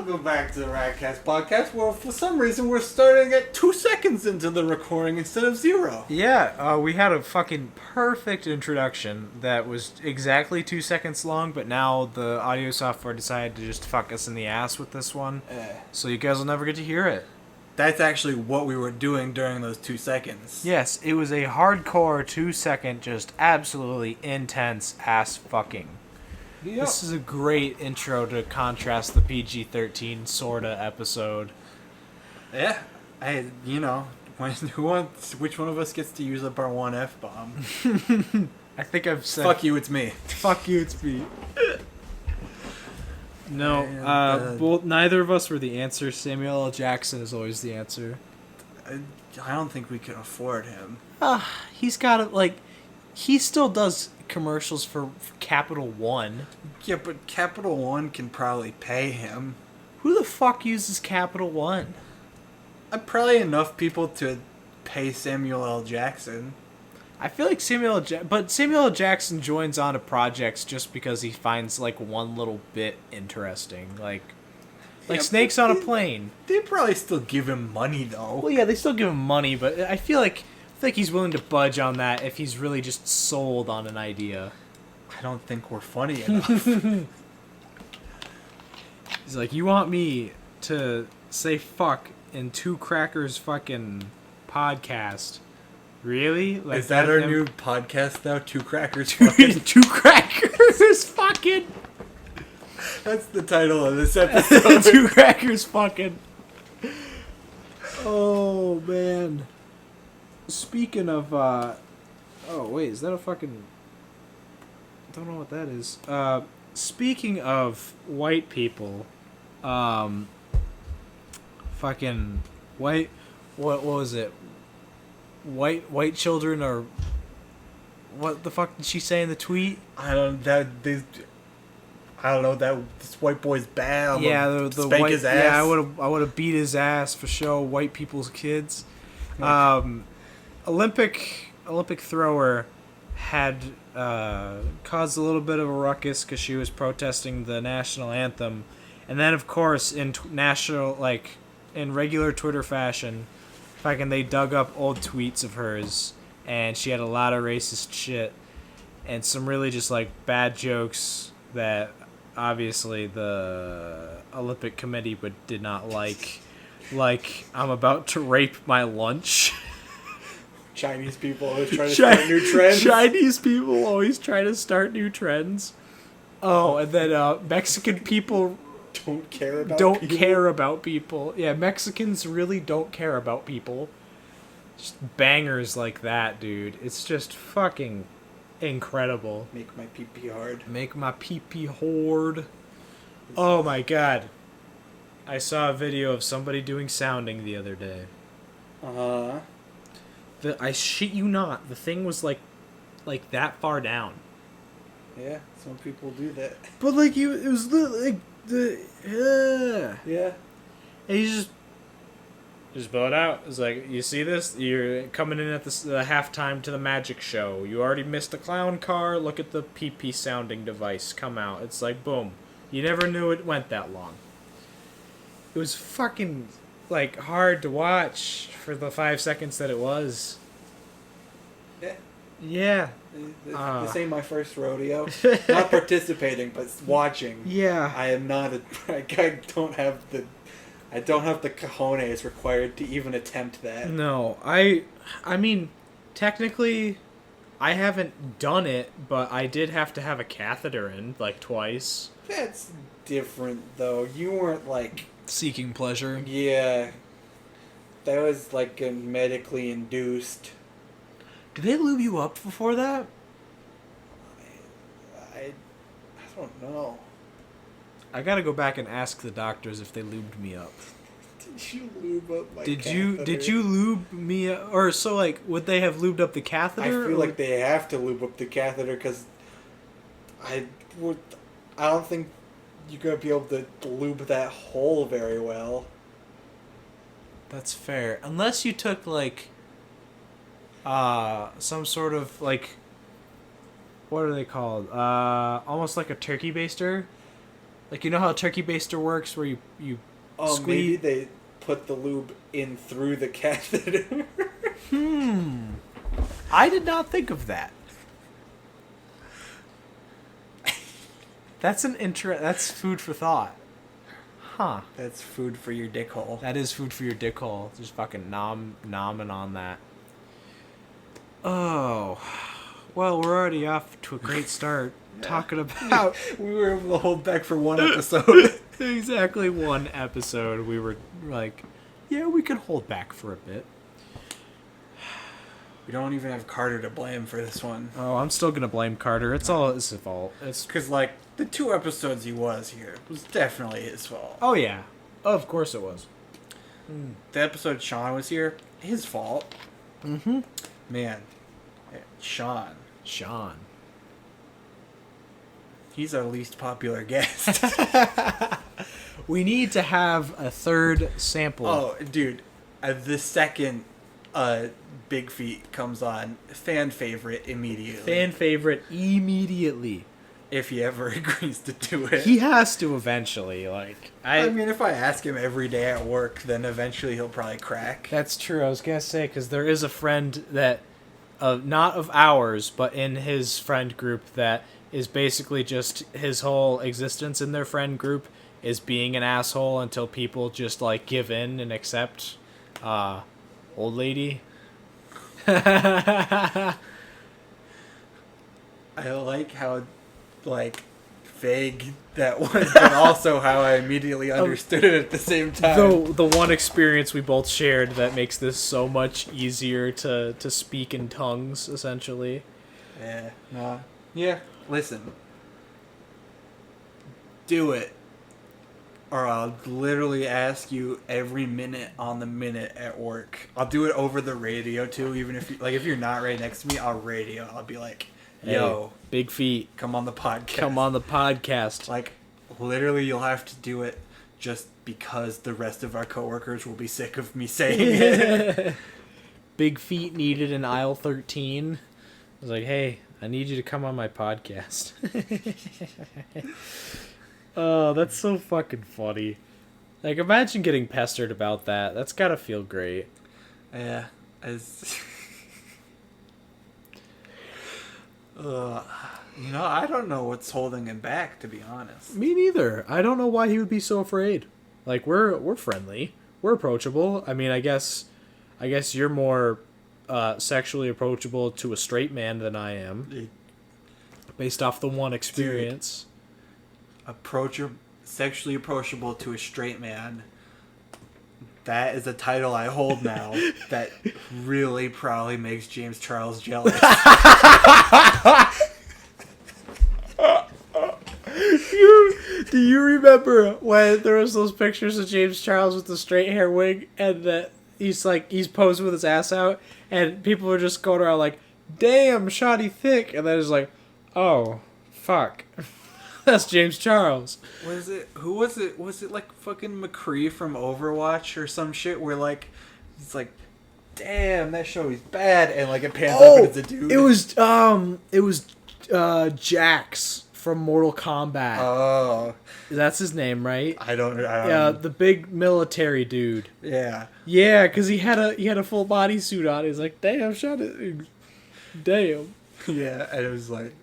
Welcome back to the R.A.T.cast podcast, where for some reason we're starting at 2 seconds into the recording instead of 0. Yeah, we had a fucking perfect introduction that was exactly 2 seconds long, but now the audio software decided to just fuck us in the ass with this one, so you guys will never get to hear it. That's actually what we were doing during those 2 seconds. Yes, it was a hardcore 2-second, just absolutely intense ass fucking. Yep. This is a great intro to contrast the PG-13 sorta episode. Yeah, which one of us gets to use up our one F-bomb? I think I've said... Fuck you, it's me. Fuck you, it's me. No, well, neither of us were the answer. Samuel L. Jackson is always the answer. I don't think we can afford him. He's got it, like... He still does commercials for Capital One. Yeah, but Capital One can probably pay him. Who the fuck uses Capital One? Probably enough people to pay Samuel L. Jackson. I feel like Samuel L. Jackson joins on to projects just because he finds, like, one little bit interesting. Like Snakes on a Plane. They probably still give him money, though. Well, yeah, they still give him money, but I feel like he's willing to budge on that if he's really just sold on an idea. I don't think we're funny enough. He's like, you want me to say fuck in Two Crackers fucking podcast? Really? Like, is that our new podcast now? Two Crackers fucking? Two Crackers fucking? That's the title of this episode. Two Crackers fucking. Oh, man. Speaking of, oh, wait, is that a fucking... I don't know what that is. Speaking of white people, fucking white... What was it? White children are... What the fuck did she say in the tweet? I don't know, this white boy's bad. The spank white, his ass. Yeah, I would have beat his ass for show. White people's kids. Okay. Olympic thrower had caused a little bit of a ruckus because she was protesting the national anthem, and then of course in regular Twitter fashion, they dug up old tweets of hers, and she had a lot of racist shit and some really just like bad jokes that obviously the Olympic Committee did not like. Like, I'm about to rape my lunch. Chinese people always try to start new trends. Chinese people always try to start new trends. Oh, and then Mexican people don't care about people. Yeah, Mexicans really don't care about people. Just bangers like that, dude. It's just fucking incredible. Make my pee-pee hard. Make my pee-pee hard. Oh my god. I saw a video of somebody doing sounding the other day. I shit you not, the thing was like that far down. Yeah, some people do that. But like it was like yeah. And you just blow it out. It's like, you see this? You're coming in at the halftime to the magic show. You already missed the clown car. Look at the PP sounding device come out. It's like boom. You never knew it went that long. It was fucking, like, hard to watch for the 5 seconds that it was. Yeah. Yeah. This ain't my first rodeo. Not participating, but watching. Yeah. I am not I don't have the cojones required to even attempt that. No. I mean, technically, I haven't done it, but I did have to have a catheter in, like, twice. That's different, though. You weren't, like... seeking pleasure. Yeah. That was like a medically induced. Did they lube you up before that? I don't know. I gotta go back and ask the doctors if they lubed me up. Did you lube up my catheter? Did you lube me up? Or so, like, would they have lubed up the catheter? I feel like they have to lube up the catheter because I don't think you're going to be able to lube that hole very well. That's fair. Unless you took, like, some sort of, like, what are they called? Almost like a turkey baster. Like, you know how a turkey baster works, where you Oh, squeeze... maybe they put the lube in through the catheter. I did not think of that. That's food for thought. Huh. That's food for your dick hole. That is food for your dick hole. Just fucking nomming on that. Oh. Well, we're already off to a great start. Talking about... We were able to hold back for one episode. Exactly one episode. We were like, yeah, we could hold back for a bit. We don't even have Carter to blame for this one. Oh, I'm still gonna blame Carter. It's all his fault. It's because, like, the 2 episodes he was here was definitely his fault. Oh yeah, of course it was. The episode Sean was here, his fault. Mm-hmm. Man, Sean. He's our least popular guest. We need to have a third sample. Oh, dude, the second Big Feet comes on, fan favorite immediately. If he ever agrees to do it. He has to eventually. Like, I mean, if I ask him every day at work, then eventually he'll probably crack. That's true. I was gonna say, because there is a friend that, not of ours, but in his friend group, that is basically just his whole existence in their friend group is being an asshole until people just, like, give in and accept old lady. I like how, like, vague that was, but also how I immediately understood it at the same time. Though the one experience we both shared that makes this so much easier to speak in tongues, essentially. Yeah. No. Yeah. Listen. Do it. Or I'll literally ask you every minute on the minute at work. I'll do it over the radio too, even if if you're not right next to me, I'll radio. I'll be like, yo, hey, Big Feet, come on the podcast. Come on the podcast. Like, literally, you'll have to do it just because the rest of our coworkers will be sick of me saying it. Big Feet needed an aisle 13. I was like, hey, I need you to come on my podcast. Oh, that's so fucking funny. Like, imagine getting pestered about that. That's gotta feel great. Yeah. You know, I don't know what's holding him back, to be honest. Me neither. I don't know why he would be so afraid. Like, we're friendly. We're approachable. I mean, I guess you're more sexually approachable to a straight man than I am. Based off the one experience. Dude. Sexually approachable to a straight man. That is a title I hold now that really probably makes James Charles jealous. Do you remember when there was those pictures of James Charles with the straight hair wig and that he's posing with his ass out and people were just going around like, damn, shoddy thick, and then it's like, oh, fuck. That's James Charles. Who was it? Was it like fucking McCree from Overwatch or some shit where like it's like, damn, that show is bad, and like it pans up and it's a dude. It was Jax from Mortal Kombat. Oh. That's his name, right? I don't Yeah, the big military dude. Yeah. Yeah, because he had a full bodysuit on. He's like, damn, shut it. Damn. Yeah, and it was like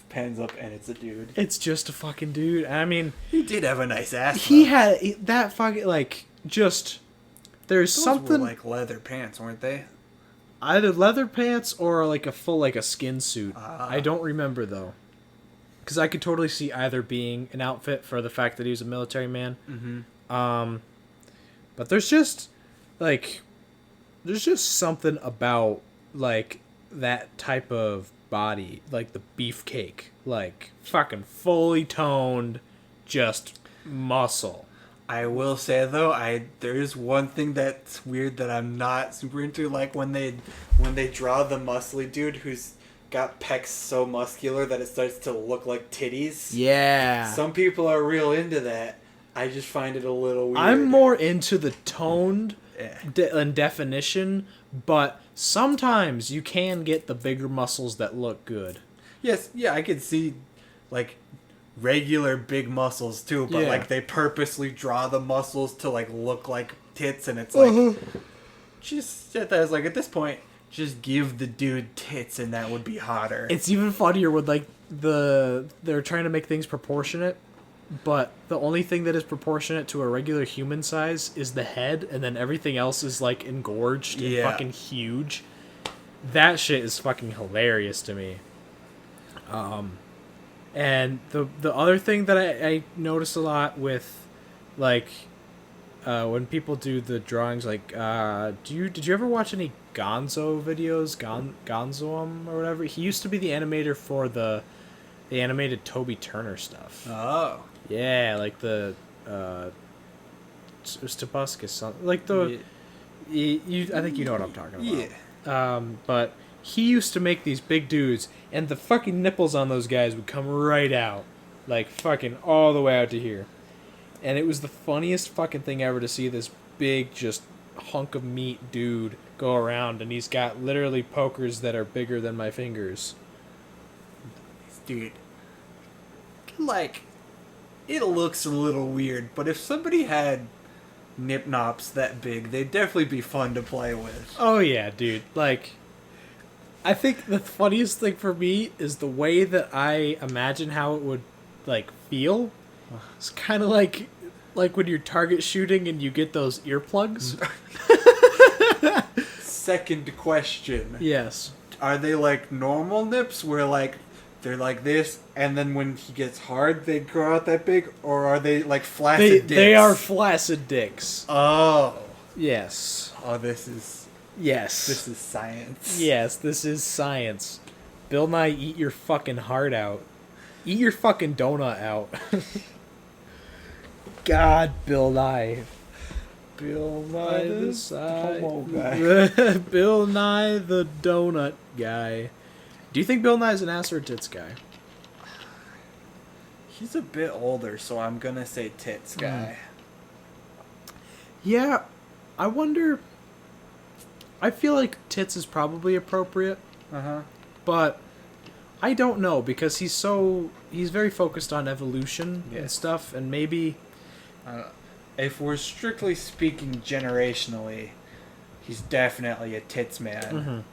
pans up and it's a dude. It's just a fucking dude. I mean, he did have a nice ass. He had that fucking like just. There's those something were like leather pants, weren't they? Either leather pants or like a full like a skin suit. I don't remember though, because I could totally see either being an outfit for the fact that he was a military man. Mm-hmm. But there's just something about like that type of body, like the beefcake, like fucking fully toned, just muscle. I will say though, there is one thing that's weird that I'm not super into, like when they draw the muscly dude who's got pecs so muscular that it starts to look like titties. Yeah. Some people are real into that. I just find it a little weird. I'm more into the toned and definition, but sometimes you can get the bigger muscles that look good. Yes, yeah, I could see like regular big muscles too, but Yeah. like they purposely draw the muscles to like look like tits, and it's like just that was like at this point, just give the dude tits, and that would be hotter. It's even funnier when like they're trying to make things proportionate, but the only thing that is proportionate to a regular human size is the head, and then everything else is like engorged and fucking huge. That shit is fucking hilarious to me. And the other thing that I notice a lot with like when people do the drawings, like did you ever watch any Gonzo videos, Gonzoum or whatever? He used to be the animator for the animated Toby Turner stuff. Oh. Yeah, like the it was Tobuscus, something like the I think you know what I'm talking about. Yeah. But he used to make these big dudes, and the fucking nipples on those guys would come right out, like fucking all the way out to here. And it was the funniest fucking thing ever to see this big, just hunk of meat dude go around, and he's got literally pokers that are bigger than my fingers. Dude. Like, it looks a little weird, but if somebody had nip nops that big, they'd definitely be fun to play with. Oh yeah, dude. Like, I think the funniest thing for me is the way that I imagine how it would like feel. It's kind of like when you're target shooting and you get those earplugs. Second question. Yes. Are they like normal nips where like they're like this, and then when he gets hard they grow out that big, or are they like flaccid dicks? They are flaccid dicks. Oh. Yes. Oh, this is science. Yes, this is science. Bill Nye, eat your fucking heart out. Eat your fucking donut out. God, Bill Nye. Bill Nye the homo guy. Bill Nye the donut guy. Do you think Bill Nye's an ass or a tits guy? He's a bit older, so I'm gonna say tits guy. Yeah, I wonder. I feel like tits is probably appropriate. But I don't know, because he's very focused on evolution and stuff, and maybe if we're strictly speaking generationally, he's definitely a tits man.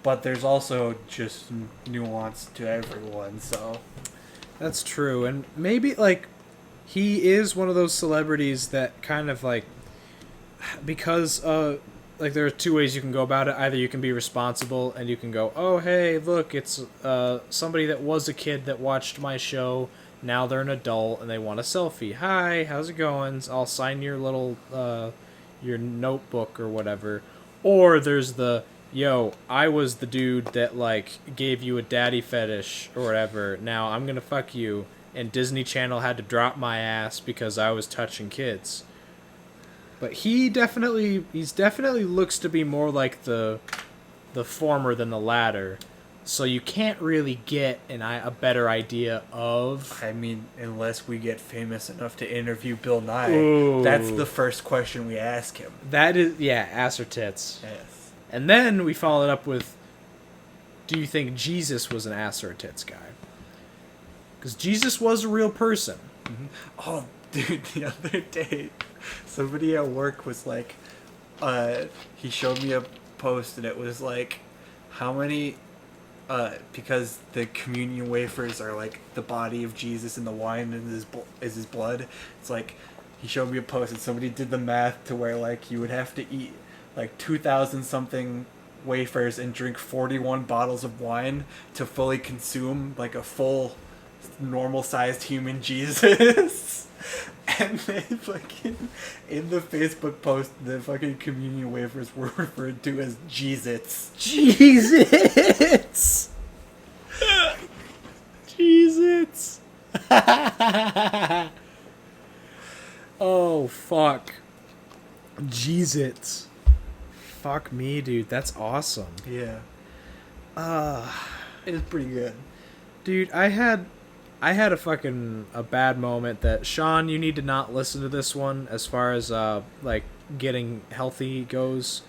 But there's also just nuance to everyone, so that's true. And maybe like he is one of those celebrities that kind of like, because like there are two ways you can go about it. Either you can be responsible and you can go, oh hey, look, it's somebody that was a kid that watched my show. Now they're an adult and they want a selfie. Hi, how's it going? I'll sign your little your notebook or whatever. Or there's the, yo, I was the dude that like gave you a daddy fetish or whatever. Now I'm gonna fuck you. And Disney Channel had to drop my ass because I was touching kids. But he's definitely looks to be more like the former than the latter. So you can't really get a better idea of... I mean, unless we get famous enough to interview Bill Nye. Ooh. That's the first question we ask him. That is, yeah, ass or tits. Yes. And then we follow it up with, do you think Jesus was an ass or a tits guy? Because Jesus was a real person. Oh, dude, the other day, somebody at work was like, he showed me a post, and it was like, how many... because the communion wafers are like the body of Jesus and the wine is his blood. It's like, he showed me a post and somebody did the math to where like you would have to eat like 2,000 something wafers and drink 41 bottles of wine to fully consume like a full normal sized human Jesus. And they fucking, in the Facebook post, the fucking communion wafers were referred to as Jesus. Jesus! Jesus! Oh, fuck. Jesus. Fuck me, dude. That's awesome. Yeah. It was pretty good. Dude, I had a fucking a bad moment that, Sean, you need to not listen to this one as far as like getting healthy goes,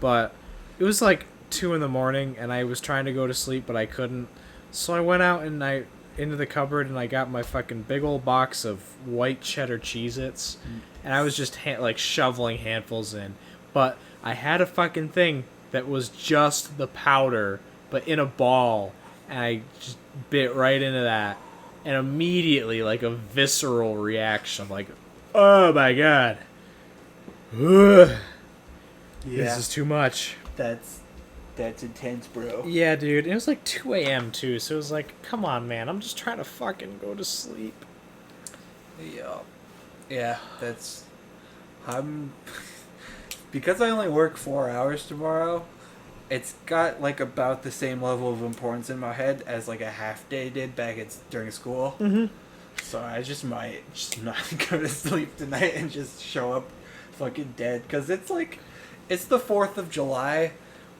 but it was like 2 a.m. and I was trying to go to sleep but I couldn't, so I went out and I into the cupboard and I got my fucking big old box of white cheddar Cheez-Its, and I was just like shoveling handfuls in. But I had a fucking thing that was just the powder, but in a ball, and I just bit right into that, and immediately, like a visceral reaction, I'm like, oh my god, ugh, this is too much. That's intense, bro. Yeah, dude. It was like 2 a.m. too, so it was like, come on, man. I'm just trying to fucking go to sleep. Yeah. Yeah, I'm... Because I only work 4 hours tomorrow, it's got, like, about the same level of importance in my head as, like, a half day did back during school. Mm-hmm. So I just might just not go to sleep tonight and just show up fucking dead. Because it's, like, it's the 4th of July.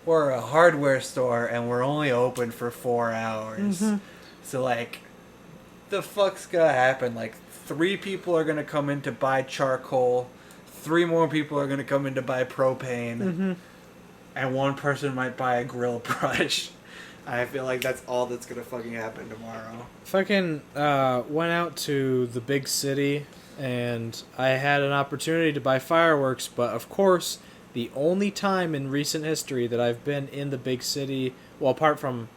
We're a hardware store, and we're only open for 4 hours. Mm-hmm. So, like, the fuck's gonna happen? Like, 3 people are gonna come in to buy charcoal, 3 more people are gonna come in to buy propane, Mm-hmm. and 1 person might buy a grill brush. I feel like that's all that's gonna fucking happen tomorrow. Fucking went out to the big city, and I had an opportunity to buy fireworks, but of course, the only time in recent history that I've been in the big city, well, apart from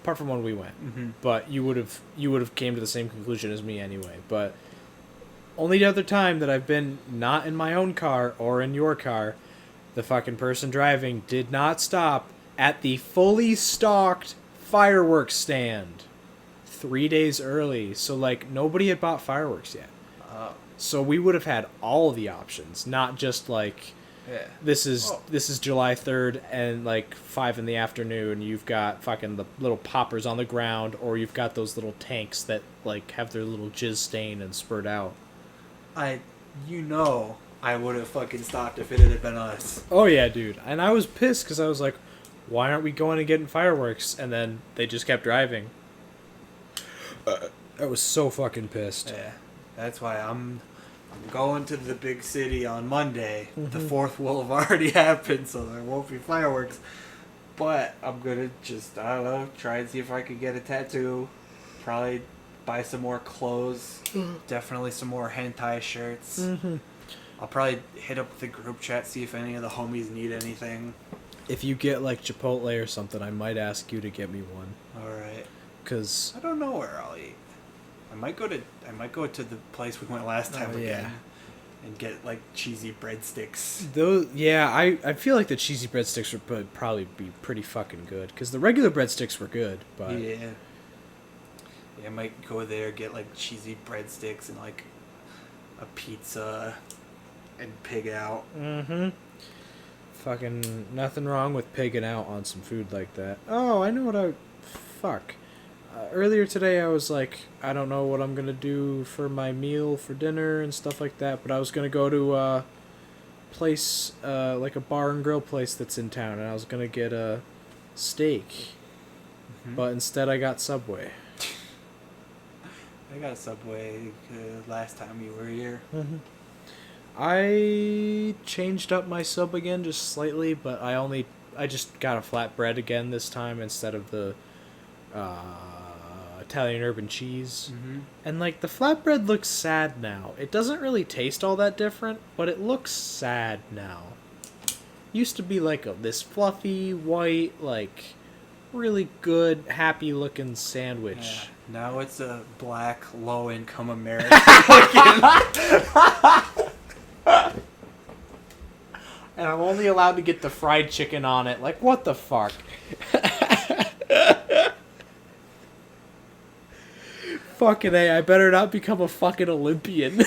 when we went, Mm-hmm. but you would have came to the same conclusion as me anyway. But only other time that I've been not in my own car or in your car, the fucking person driving did not stop at the fully stocked fireworks stand 3 days early. So like nobody had bought fireworks yet. So we would have had all the options, not just like. Yeah. This is July 3rd and like 5 in the afternoon. You've got fucking the little poppers on the ground, or you've got those little tanks that like have their little jizz stain and spurt out. I would have fucking stopped if it had been us. Oh yeah, dude. And I was pissed because I was like, why aren't we going and getting fireworks? And then they just kept driving. I was so fucking pissed. Yeah, that's why I'm going to the big city on Monday. Mm-hmm. The 4th will have already happened, so there won't be fireworks. But I'm gonna just, I don't know, try and see if I can get a tattoo. Probably buy some more clothes. Definitely some more hentai shirts. Mm-hmm. I'll probably hit up the group chat, see if any of the homies need anything. If you get like Chipotle or something, I might ask you to get me one. Alright. Cause I don't know where I'll eat. I might go to the place we went last time again and get like cheesy breadsticks. those, yeah, I feel like the cheesy breadsticks would probably be pretty fucking good because the regular breadsticks were good, but Yeah, I might go there, get like cheesy breadsticks and like a pizza and pig out. mm-hmm. Fucking nothing wrong with pigging out on some food like that. Oh, I know what fuck. Earlier today I was like, I don't know what I'm gonna do for my meal for dinner and stuff like that, but I was gonna go to a place, like a bar and grill place that's in town, and I was gonna get a steak, but instead I got Subway. I got a Subway last time you were here. Mm-hmm. I changed up my sub again just slightly, but I just got a flatbread again this time instead of the Italian urban cheese. Mm-hmm. And like the flatbread looks sad now. It doesn't really taste all that different, but it looks sad now. Used to be like this fluffy, white, like really good, happy looking sandwich. Yeah. Now it's a black, low income American. And I'm only allowed to get the fried chicken on it. Like, what the fuck? Fucking A, I better not become a fucking Olympian.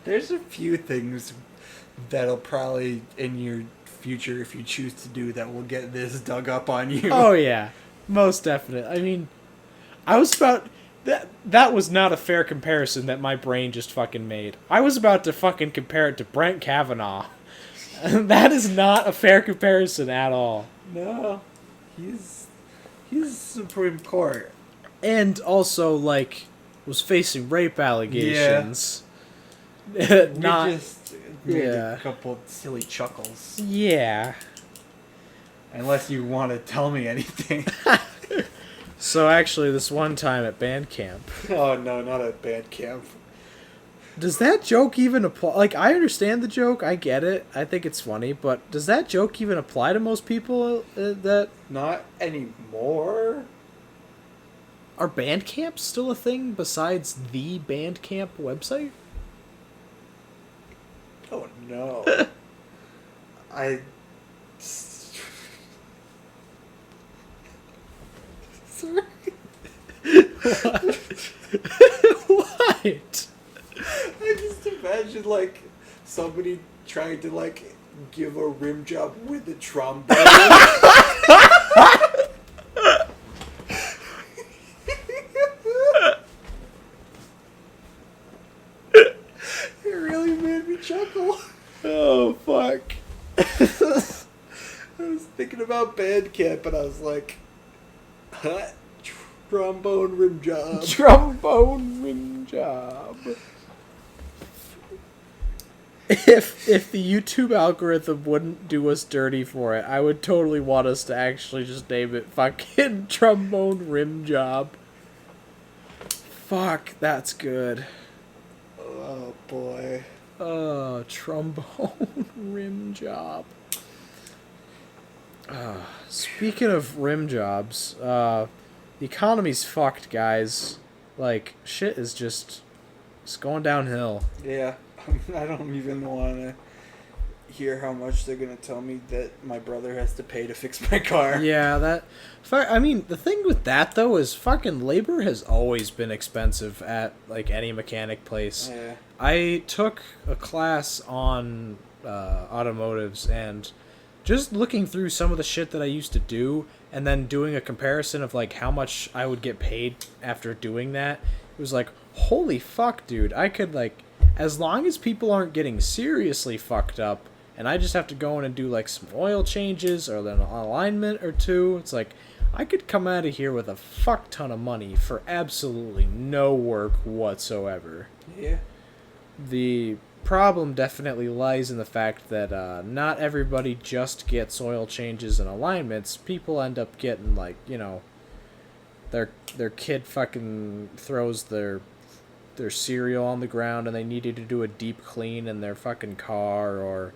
There's a few things that'll probably in your future, if you choose to do, that will get this dug up on you. Oh, yeah. Most definite. I mean, I was about... That was not a fair comparison that my brain just fucking made. I was about to fucking compare it to Brent Kavanaugh. That is not a fair comparison at all. No. He's Supreme Court. And also, like, was facing rape allegations. Yeah. Not... We just made yeah. a couple silly chuckles. Yeah. Unless you want to tell me anything. So actually, this one time at band camp, Oh no, not at band camp. does that joke even apply? Like, I understand the joke, I get it, I think it's funny, but does that joke even apply to most people? That Not anymore. are band camps still a thing besides the band camp website? Oh no. I. Sorry. What? I just imagine like somebody trying to like give a rim job with a trombone. It really made me chuckle. Oh fuck. I was thinking about band camp and I was like, huh? Trombone rim job. Trombone rim job. If the YouTube algorithm wouldn't do us dirty for it, I would totally want us to actually just name it fucking trombone rim job. Fuck, that's good. Oh boy. Trombone rim job. Speaking of rim jobs, the economy's fucked, guys. Like, shit is just it's going downhill. Yeah, I don't even want to hear how much they're going to tell me that my brother has to pay to fix my car. Yeah, I mean, the thing with that, though, is fucking labor has always been expensive at, like, any mechanic place. Yeah. I took a class on automotives, and just looking through some of the shit that I used to do, and then doing a comparison of, like, how much I would get paid after doing that, it was like, holy fuck, dude, I could, like, as long as people aren't getting seriously fucked up, and I just have to go in and do, like, some oil changes or then an alignment or two, it's like, I could come out of here with a fuck ton of money for absolutely no work whatsoever. Yeah. The problem definitely lies in the fact that not everybody just gets oil changes and alignments. People end up getting, like, you know, their kid fucking throws their cereal on the ground and they needed to do a deep clean in their fucking car, or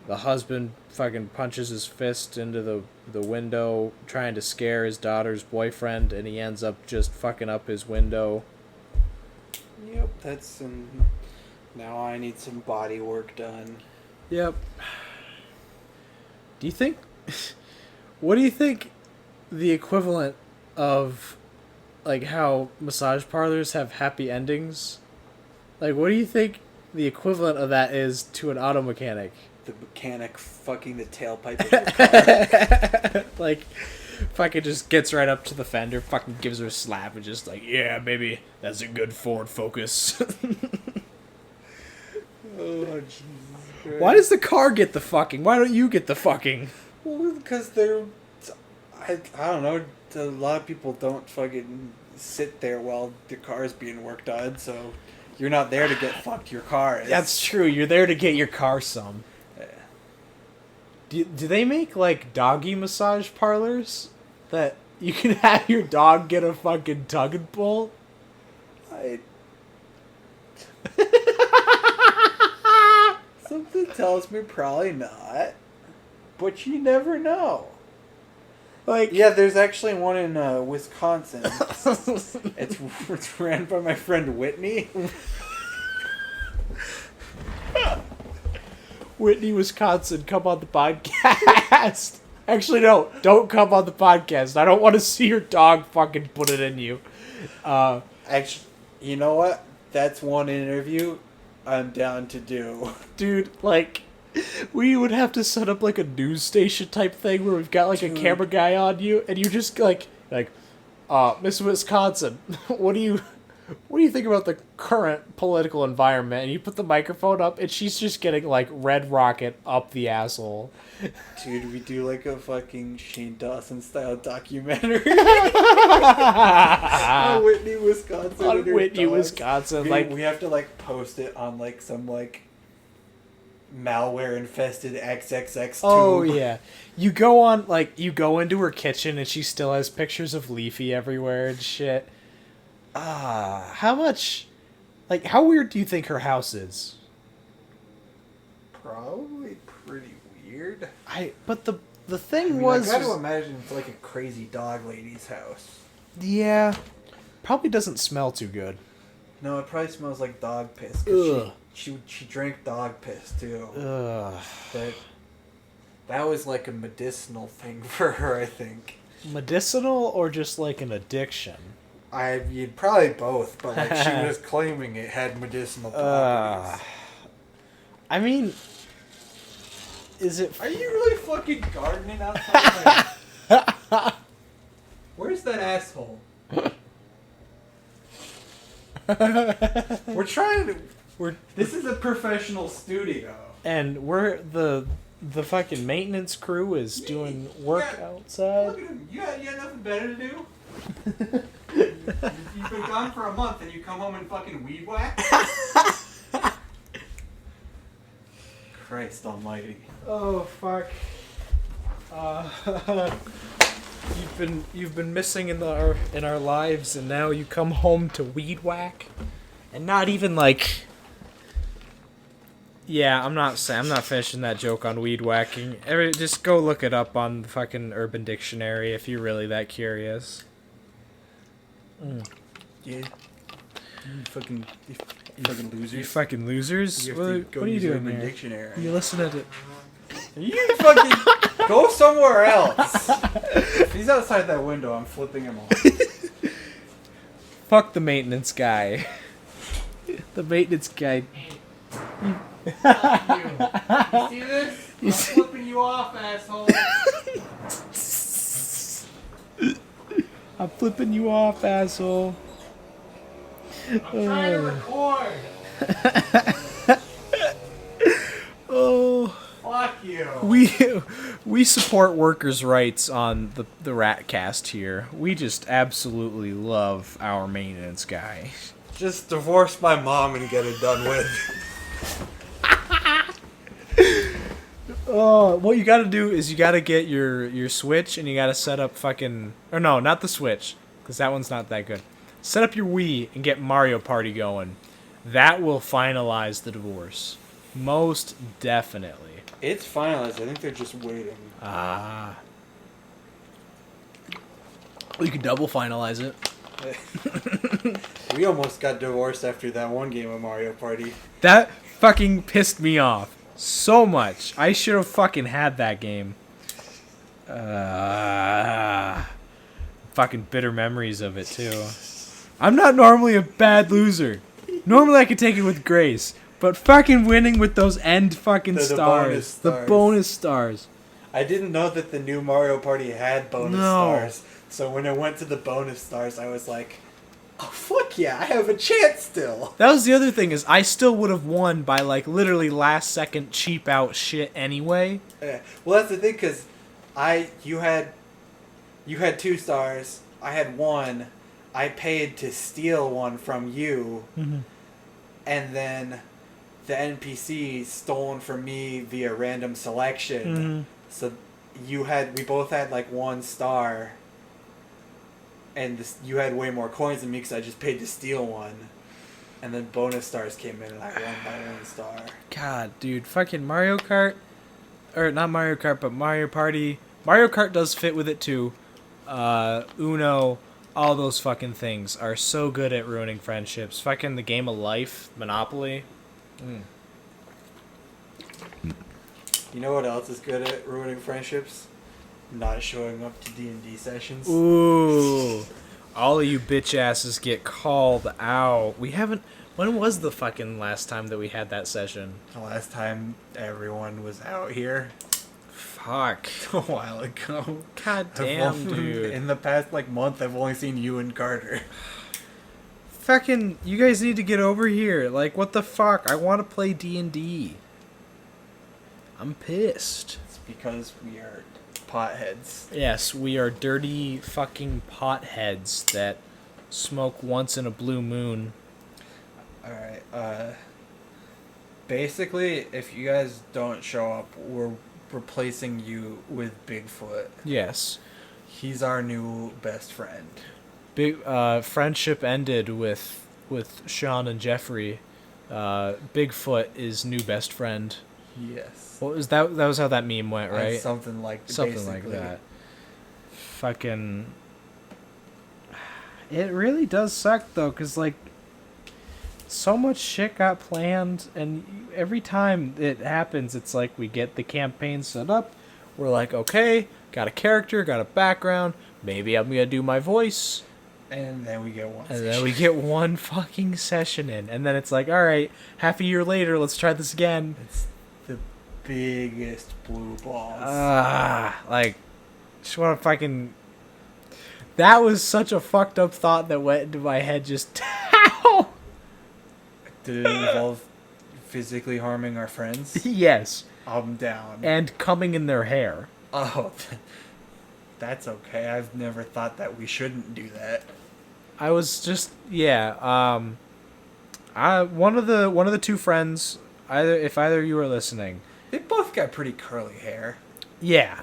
the husband fucking punches his fist into the window trying to scare his daughter's boyfriend and he ends up just fucking up his window. Yep, that's now I need some body work done. Yep. Do you think what do you think the equivalent of, like, how massage parlors have happy endings? Like, what do you think the equivalent of that is to an auto mechanic? The mechanic fucking the tailpipe of your car. Like, fucking just gets right up to the fender, fucking gives her a slap, and just like, yeah, baby, that's a good Ford Focus. Oh, Jesus Christ. Why does the car get the fucking? Why don't you get the fucking? Well, because they're... I don't know. A lot of people don't fucking sit there while the car's being worked on, so you're not there to get fucked your car. That's true. You're there to get your car some. Do they make, like, doggy massage parlors that you can have your dog get a fucking tug and pull? Something tells me probably not, but you never know. Like, Yeah, there's actually one in Wisconsin. It's ran by my friend Whitney. Whitney, Wisconsin, come on the podcast. Actually, no, don't come on the podcast. I don't want to see your dog fucking put it in you. Actually, you know what? That's one interview I'm down to do. Dude, like, we would have to set up, like, a news station type thing where we've got, like, Dude. a camera guy on you, and you just, like, Miss Wisconsin, what do you think about the current political environment? And you put the microphone up, and she's just getting, like, red rocket up the asshole. Dude, we do like a fucking Shane Dawson style documentary. On Whitney, Wisconsin. On and her Whitney, dogs. Wisconsin, We, like... we have to like post it on like some like malware infested XXX tube. Oh yeah, you go into her kitchen and she still has pictures of Leafy everywhere and shit. How much, how weird do you think her house is? Probably pretty weird. But the thing I was, gotta imagine it's like a crazy dog lady's house. yeah, probably doesn't smell too good. No, it probably smells like dog piss. Ugh. She drank dog piss too. Ugh. That was like a medicinal thing for her, I think. Medicinal or just like an addiction? You'd probably both, but like she was claiming it had medicinal properties. I mean, is it? Are you really fucking gardening outside? Where's that asshole? This is a professional studio. And the fucking maintenance crew is doing work outside. Look at him. You had nothing better to do? You've been gone for a month and you come home and fucking weed whack? Christ almighty. Oh fuck. You've been missing in our lives, and now you come home to weed whack, and not even like. Yeah, I'm not finishing that joke on weed whacking. Just go look it up on the fucking Urban Dictionary if you're really that curious. Yeah. You fucking losers. You fucking losers. What are you doing here? Dictionary. You listening to? You fucking go somewhere else. If he's outside that window, I'm flipping him off. Fuck the maintenance guy. The maintenance guy. Fuck you. You see this? I'm flipping you off, asshole. I'm flipping you off, asshole. I'm trying to record. Oh. Fuck you. We support workers' rights on the R.A.T.cast here. We just absolutely love our maintenance guy. Just divorce my mom and get it done with. Oh, what you gotta do is you gotta get your Switch and you gotta set up fucking... Or no, not the Switch, because that one's not that good. Set up your Wii and get Mario Party going. That will finalize the divorce. Most definitely. It's finalized. I think they're just waiting. Well, you could double finalize it. We almost got divorced after that one game of Mario Party. That fucking pissed me off so much. I should have fucking had that game. Fucking bitter memories of it, too. I'm not normally a bad loser. Normally I could take it with grace. But fucking winning with those end fucking stars. The bonus stars. I didn't know that the new Mario Party had bonus stars. So when I went to the bonus stars, I was like, oh, fuck yeah, I have a chance still. That was the other thing, is I still would have won by, like, literally last second cheap out shit anyway. Yeah. Well, that's the thing, because you had 2 stars, I had 1, I paid to steal 1 from you, and then the NPC stolen from me via random selection. So we both had like 1 star, and you had way more coins than me because I just paid to steal 1, and then bonus stars came in and I won by 1 star. God, dude, fucking Mario Kart, or not Mario Kart, but Mario Party. Mario Kart does fit with it too. Uno, all those fucking things are so good at ruining friendships. Fucking the game of life, Monopoly. You know what else is good at ruining friendships? Not showing up to D&D sessions. Ooh. All of you bitch asses get called out. We haven't... When was the fucking last time that we had that session? The last time everyone was out here. Fuck. A while ago. God damn, dude. In the past, like, month, I've only seen you and Carter. Fucking... You guys need to get over here. Like, what the fuck? I want to play D&D. I'm pissed. It's because we are potheads. Yes, we are dirty fucking potheads that smoke once in a blue moon. Alright, Basically, if you guys don't show up, we're replacing you with Bigfoot. Yes. He's our new best friend. Friendship ended with Sean and Jeffrey. Bigfoot is new best friend. Yes. What was that? That was how that meme went, right? Something like Something like that. Fucking. It really does suck though, cause like, so much shit got planned, and every time it happens, it's like we get the campaign set up. We're like, okay, got a character, got a background. Maybe I'm gonna do my voice. And then we get one. And then we get one fucking session in, and then it's like, all right, half a year later, let's try this again. It's the biggest blue balls. Like, just want to fucking. That was such a fucked up thought that went into my head. Just how? Did it involve physically harming our friends? Yes. I'm down. And coming in their hair. Oh, that's okay. I've never thought that we shouldn't do that. I was just one of the two friends, if either of you are listening, They both got pretty curly hair. yeah.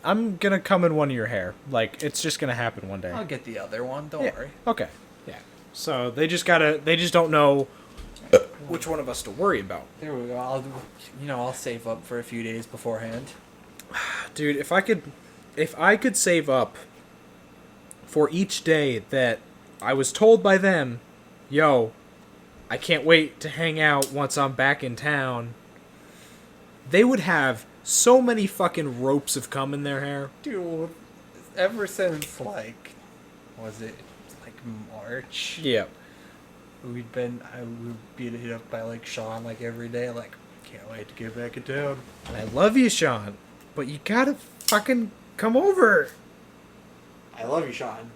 I'm gonna come in one of your hair. Like, it's just gonna happen one day. I'll get the other one. Don't Yeah. worry. Okay. Yeah. So they just don't know which one of us to worry about. There we go. I'll save up for a few days beforehand. Dude, if I could save up for each day that I was told by them, yo, I can't wait to hang out once I'm back in town, they would have so many fucking ropes of cum in their hair. Dude, ever since, was it March? Yeah. We'd be hit up by, Sean, every day, can't wait to get back in town. I love you, Sean, but you gotta fucking come over. I love you, Sean,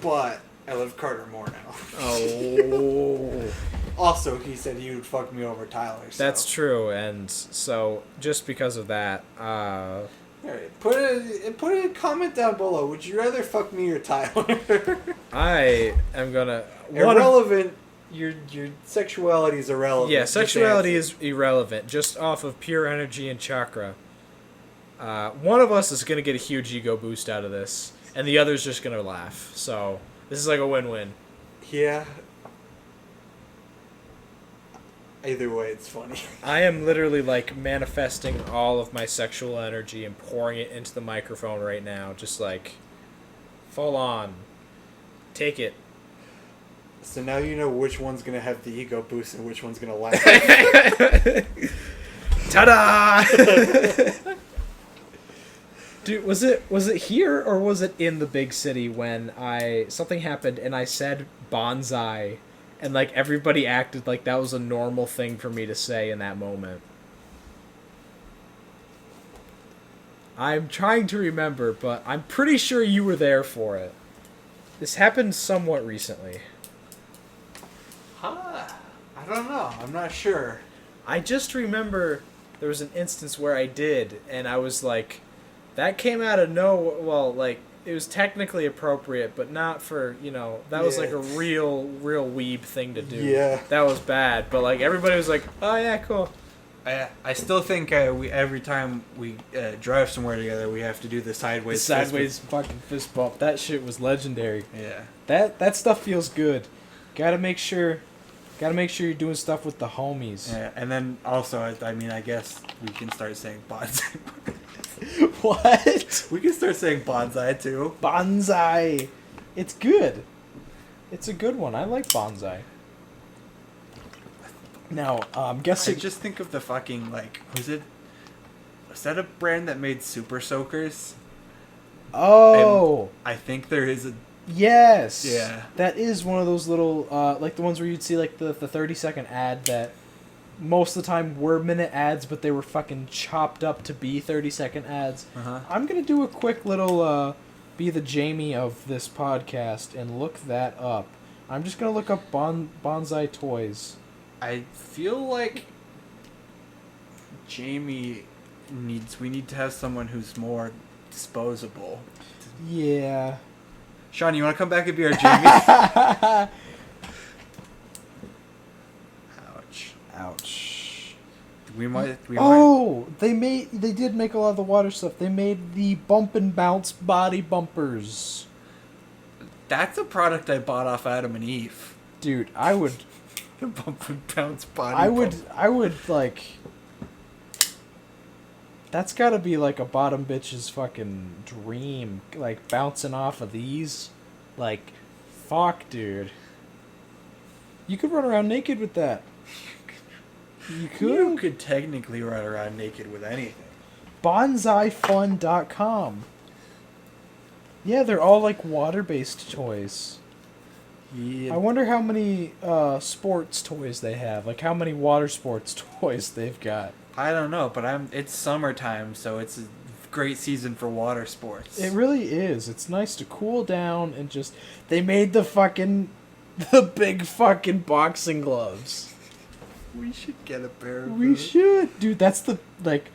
but I love Carter more now. Oh. Also, he said he would fuck me over Tyler. So. That's true, and so just because of that, All right, put a comment down below. Would you rather fuck me or Tyler? I am gonna irrelevant. Your sexuality is irrelevant. Yeah, sexuality is irrelevant, just off of pure energy and chakra. One of us is gonna get a huge ego boost out of this, and the other's just gonna laugh. So this is like a win-win. Yeah. Either way, it's funny. I am literally manifesting all of my sexual energy and pouring it into the microphone right now, just full on. Take it. So now you know which one's gonna have the ego boost and which one's gonna laugh. Ta-da! Dude, was it here or was it in the big city when something happened and I said bonsai and everybody acted like that was a normal thing for me to say in that moment? I'm trying to remember, but I'm pretty sure you were there for it. This happened somewhat recently. I don't know. I'm not sure. I just remember there was an instance where I did, and I was like, that came out of it was technically appropriate, but not for, that was a real weeb thing to do. Yeah. That was bad, but everybody was like, oh yeah, cool. I still think every time we drive somewhere together, we have to do the sideways fucking fist bump. That shit was legendary. Yeah. That stuff feels good. Gotta make sure you're doing stuff with the homies. Yeah, and then also, I guess we can start saying bonsai. What? We can start saying bonsai too. Bonsai. It's good. It's a good one. I like bonsai. Now, I'm guessing. I just think of the fucking was that a brand that made super soakers? Oh. And I think there is a. Yes. Yeah. That is one of those little, the ones where you'd see, the 30-second ad that most of the time were minute ads, but they were fucking chopped up to be 30-second ads. Uh-huh. I'm going to do a quick little, be the Jamie of this podcast and look that up. I'm just going to look up bonsai toys. I feel like we need to have someone who's more disposable. Yeah. Sean, you want to come back and be our Jamie? Ouch. Ouch. We might. Oh, they did make a lot of the water stuff. They made the bump and bounce body bumpers. That's a product I bought off Adam and Eve. Dude, I would The bump and bounce body. I would like. That's gotta be like a bottom bitch's fucking dream, like bouncing off of these. Like, fuck, dude. You could run around naked with that. You could? You could technically run around naked with anything. BonsaiFun.com. Yeah, they're all like water-based toys. Yeah. I wonder how many sports toys they have. Like how many water sports toys they've got. I don't know, but it's summertime, so it's a great season for water sports. It really is. It's nice to cool down and just... They made the big fucking boxing gloves. We should get a pair of We those. should. Dude, that's the... Like,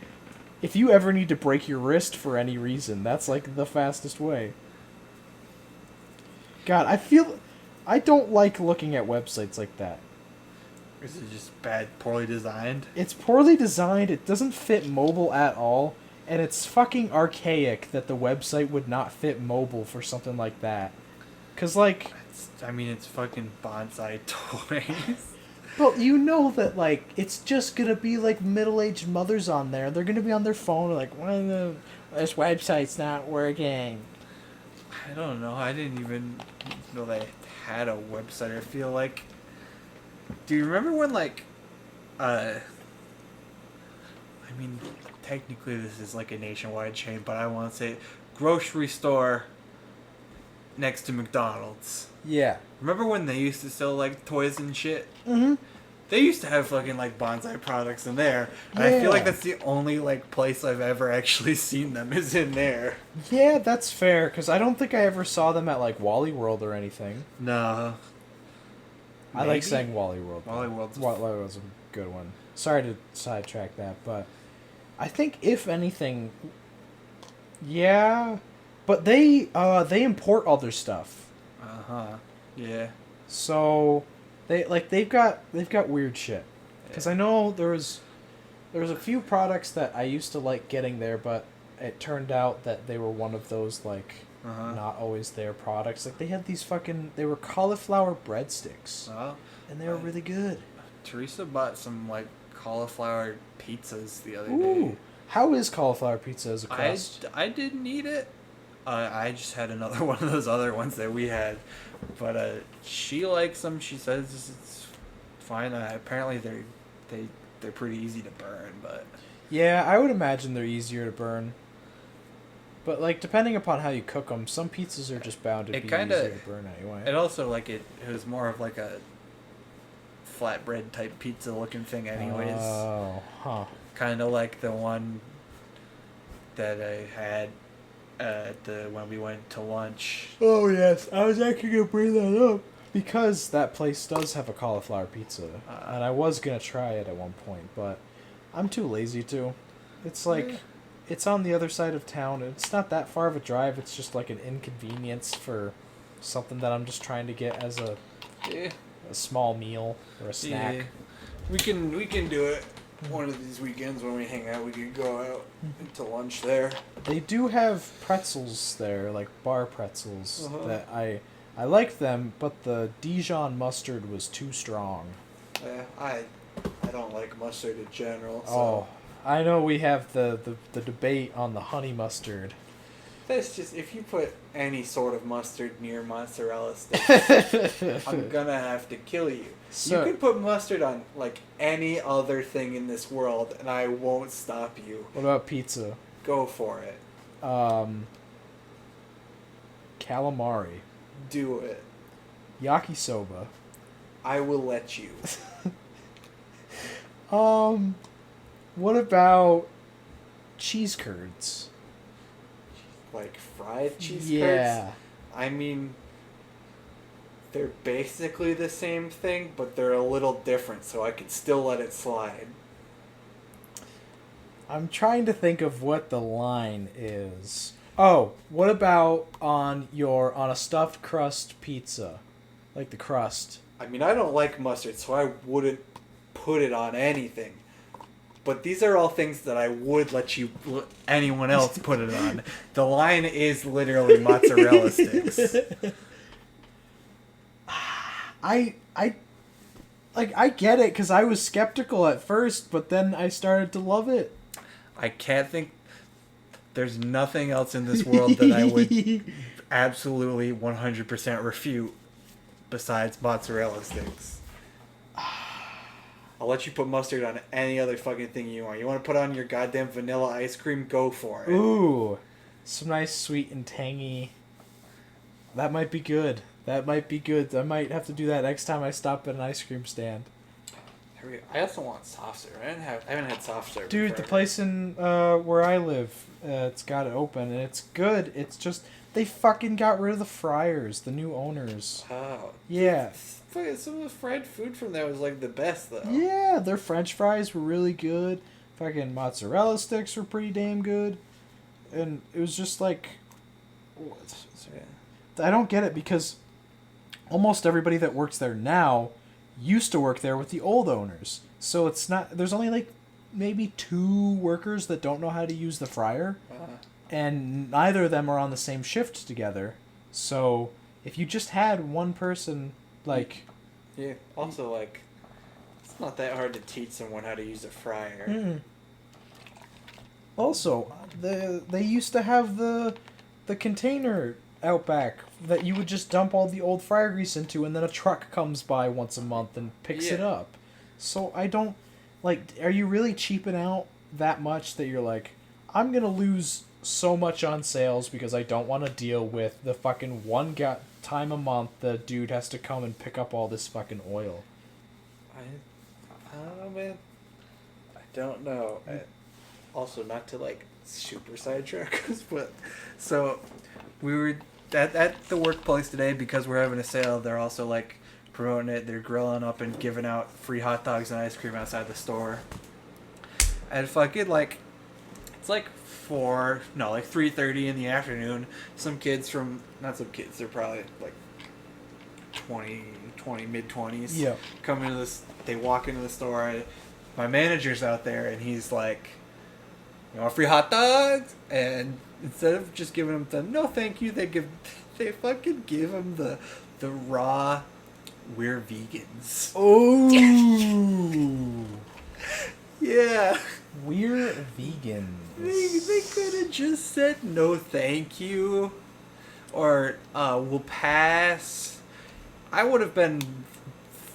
if you ever need to break your wrist for any reason, that's like the fastest way. God, I don't like looking at websites like that. Is it just bad, poorly designed? It's poorly designed, it doesn't fit mobile at all, and it's fucking archaic that the website would not fit mobile for something like that. Cause like... It's fucking bonsai toys. But you know that, like, it's just gonna be, like, middle-aged mothers on there. They're gonna be on their phone, like, well, this website's not working. I don't know. I didn't even know they had a website. I feel like... Do you remember when, like... technically this is, like, a nationwide chain, but I want to say grocery store next to McDonald's. Yeah. Remember when they used to sell, like, toys and shit? Mm-hmm. They used to have fucking, like, bonsai products in there. And I feel like that's the only, like, place I've ever actually seen them is in there. Yeah, that's fair, because I don't think I ever saw them at, like, Wally World or anything. No. I like saying Wally World. Wally World's a good one. Sorry to sidetrack that, but I think, if anything... Yeah... But they import all their stuff. Uh-huh. Yeah. So they've got weird shit. Because I know there was a few products that I used to like getting there, but it turned out that they were one of those like not always there products. Like they had they were cauliflower breadsticks. Well, and they were really good. Teresa bought some like cauliflower pizzas the other Ooh. day. How is cauliflower pizza as a crust? I didn't eat it. I just had another one of those other ones that we had, but she likes them. She says it's fine. Apparently they're pretty easy to burn, but yeah, I would imagine they're easier to burn. But like depending upon how you cook them, some pizzas are just bound to be easier to burn anyway. It also like it was more of like a flatbread type pizza looking thing, anyways. Oh, huh. Kind of like the one that I had when we went to lunch. Oh yes, I was actually gonna bring that up because that place does have a cauliflower pizza, and I was gonna try it at one point, but I'm too lazy to. It's like it's on the other side of town. It's not that far of a drive. It's just like an inconvenience for something that I'm just trying to get as a small meal or a snack. Yeah. We can do it. One of these weekends when we hang out, we could go out to lunch there. They do have pretzels there, like bar pretzels, that I like them, but the Dijon mustard was too strong. I don't like mustard in general. So. Oh, I know we have the debate on the honey mustard. That's just, if you put any sort of mustard near mozzarella sticks, I'm gonna have to kill you. So, you can put mustard on, like, any other thing in this world, and I won't stop you. What about pizza? Go for it. Calamari. Do it. Yakisoba. I will let you. What about cheese curds? Like fried cheese curds? Yeah. I mean, they're basically the same thing, but they're a little different, so I could still let it slide. I'm trying to think of what the line is. Oh, what about on a stuffed crust pizza? Like the crust. I mean, I don't like mustard, so I wouldn't put it on anything. but these are all things that I would let anyone else put it on. The line is literally mozzarella sticks. I get it because I was skeptical at first, but then I started to love it. I can't think. There's nothing else in this world that I would absolutely 100% refute besides mozzarella sticks. I'll let you put mustard on any other fucking thing you want. You want to put on your goddamn vanilla ice cream? Go for it. Ooh, some nice sweet and tangy. That might be good. I might have to do that next time I stop at an ice cream stand. I also want soft serve. I haven't had soft serve. Dude, the place in where I live, it's got it open and it's good. It's just they fucking got rid of the fryers, the new owners. Oh. Yeah. Some of the fried food from there was like the best though. Yeah, their French fries were really good. Fucking mozzarella sticks were pretty damn good, and it was just like, I don't get it because almost everybody that works there now used to work there with the old owners. So it's not, there's only like maybe 2 workers that don't know how to use the fryer. And neither of them are on the same shift together. So if you just had one person, like... Yeah, also like, it's not that hard to teach someone how to use a fryer. Mm. Also, they used to have the container out back that you would just dump all the old fryer grease into, and then a truck comes by once a month and picks it up. So I don't, like, are you really cheaping out that much that you're like, I'm gonna lose so much on sales because I don't want to deal with the fucking one time a month the dude has to come and pick up all this fucking oil? I don't know, man. I don't know. Also, not to like super sidetrack us, but so we were at the workplace today because we're having a sale. They're also like promoting it. They're grilling up and giving out free hot dogs and ice cream outside the store. And fucking like, it's like 3:30 in the afternoon. Some kids from, not some kids, they're probably like 20 mid-20s. Yeah. Come into this, they walk into the store. And my manager's out there and he's like, "You want free hot dogs?" And instead of just giving them the no thank you, they fucking give them the raw, "We're vegans." Oh. Yeah. We're vegans. They could have just said no thank you, or we'll pass. I would have been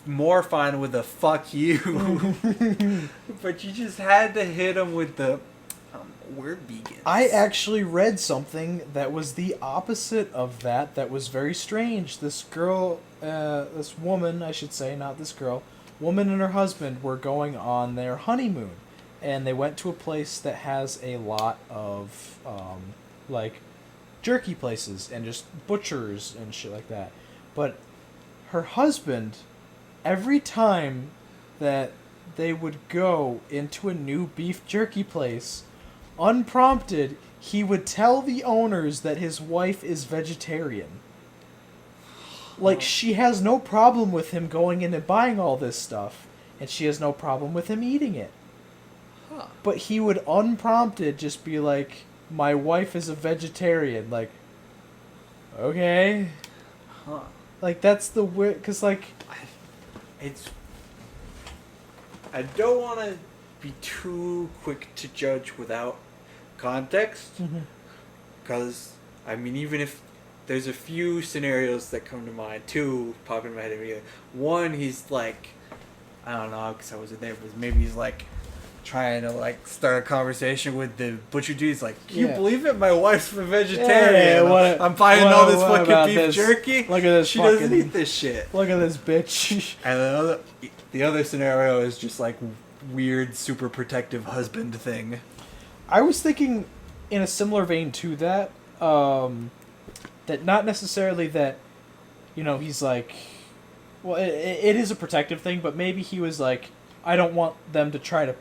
more fine with a fuck you, but you just had to hit them with the we're vegans. I actually read something that was the opposite of that. That was very strange. This girl, this woman, I should say, not this girl, woman and her husband were going on their honeymoon. And they went to a place that has a lot of, like, jerky places and just butchers and shit like that. But her husband, every time that they would go into a new beef jerky place, unprompted, he would tell the owners that his wife is vegetarian. Like, she has no problem with him going in and buying all this stuff, and she has no problem with him eating it. But he would unprompted just be like, "My wife is a vegetarian." Like, okay. Huh. Like, that's the weird, because, like... I don't want to be too quick to judge without context. Because, I mean, even if there's a few scenarios that come to mind, 2 pop in my head immediately. One, he's like, I don't know, because I wasn't there, but maybe he's like, trying to like start a conversation with the butcher dude. He's like, "Can you believe it? My wife's a vegetarian. I'm buying all this fucking beef jerky. Look at this. She doesn't eat this shit. Look at this bitch." And the other scenario is just like weird, super protective husband thing. I was thinking in a similar vein to that. That not necessarily that, you know, he's like, well, it is a protective thing, but maybe he was like, I don't want them to try to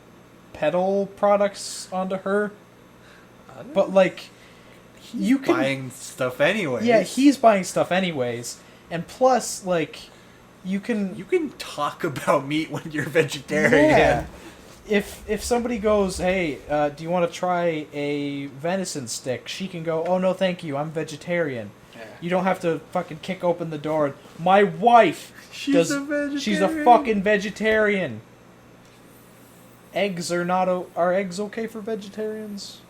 peddle products onto her. But like, he's buying stuff anyways. Yeah, he's buying stuff anyways, and plus, like, you can talk about meat when you're vegetarian. if somebody goes, hey, do you want to try a venison stick? She can go, oh no, thank you, I'm vegetarian. Yeah. You don't have to fucking kick open the door. My wife, She's a vegetarian. she's a fucking vegetarian. Eggs are not are eggs okay for vegetarians?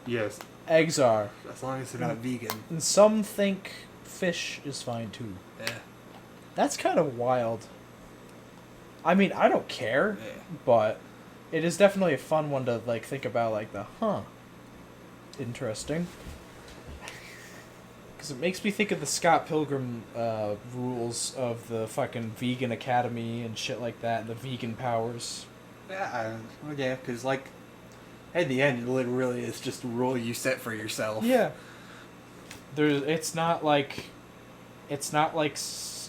Yes, Eggs are. as long as they're not vegan. And some think fish is fine too. Yeah. That's kind of wild. I mean, I don't care, Yeah. but it is definitely a fun one to like think about. Like interesting. Because it makes me think of the Scott Pilgrim rules of the fucking vegan academy and shit like that, and the vegan powers. Yeah, yeah, because, like, at the end, it literally is just a rule you set for yourself. Yeah. It's not like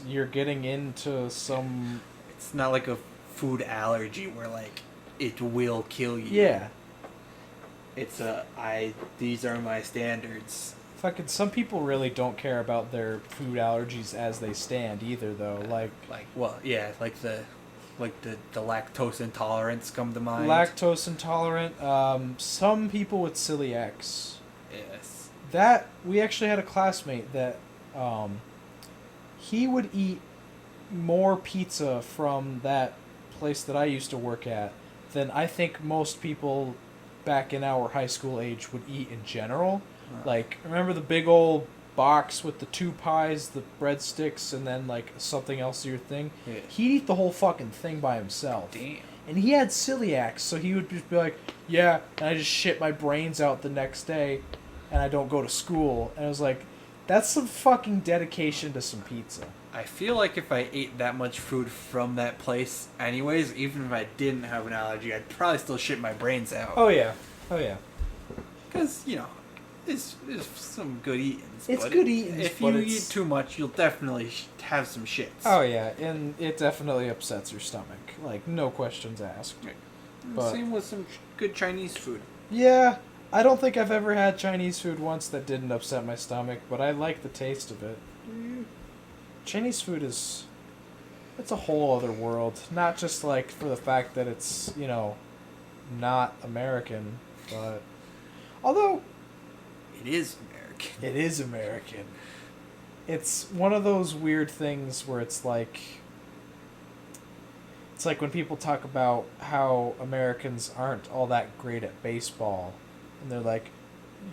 you're getting into some... It's not like a food allergy where, like, it will kill you. Yeah. It's these are my standards. Fucking some people really don't care about their food allergies as they stand either, though. Like, well, yeah, like the lactose intolerance come to mind. lactose intolerant. Some people with celiacs. Yes. That we actually had a classmate that he would eat more pizza from that place that I used to work at than I think most people back in our high school age would eat in general. Like, remember the big old box with the 2 pies, the breadsticks, and then like something else to your thing? Yeah. He'd eat the whole fucking thing by himself. Damn. And he had celiac, so he would just be like, yeah, and I just shit my brains out the next day, and I don't go to school. And I was like, that's some fucking dedication to some pizza. I feel like if I ate that much food from that place anyways, even if I didn't have an allergy, I'd probably still shit my brains out. Oh yeah. Oh yeah. Because, you know, it's some good eatings. It's but good eatings, If but you it's... eat too much, you'll definitely have some shits. Oh yeah, and it definitely upsets your stomach. Like, no questions asked. But... Same with some good Chinese food. Yeah, I don't think I've ever had Chinese food once that didn't upset my stomach, but I like the taste of it. Chinese food is... it's a whole other world. Not just, like, for the fact that it's, you know, not American, but... although... it is American. it is American. It's one of those weird things where it's like... it's like when people talk about how Americans aren't all that great at baseball. And they're like,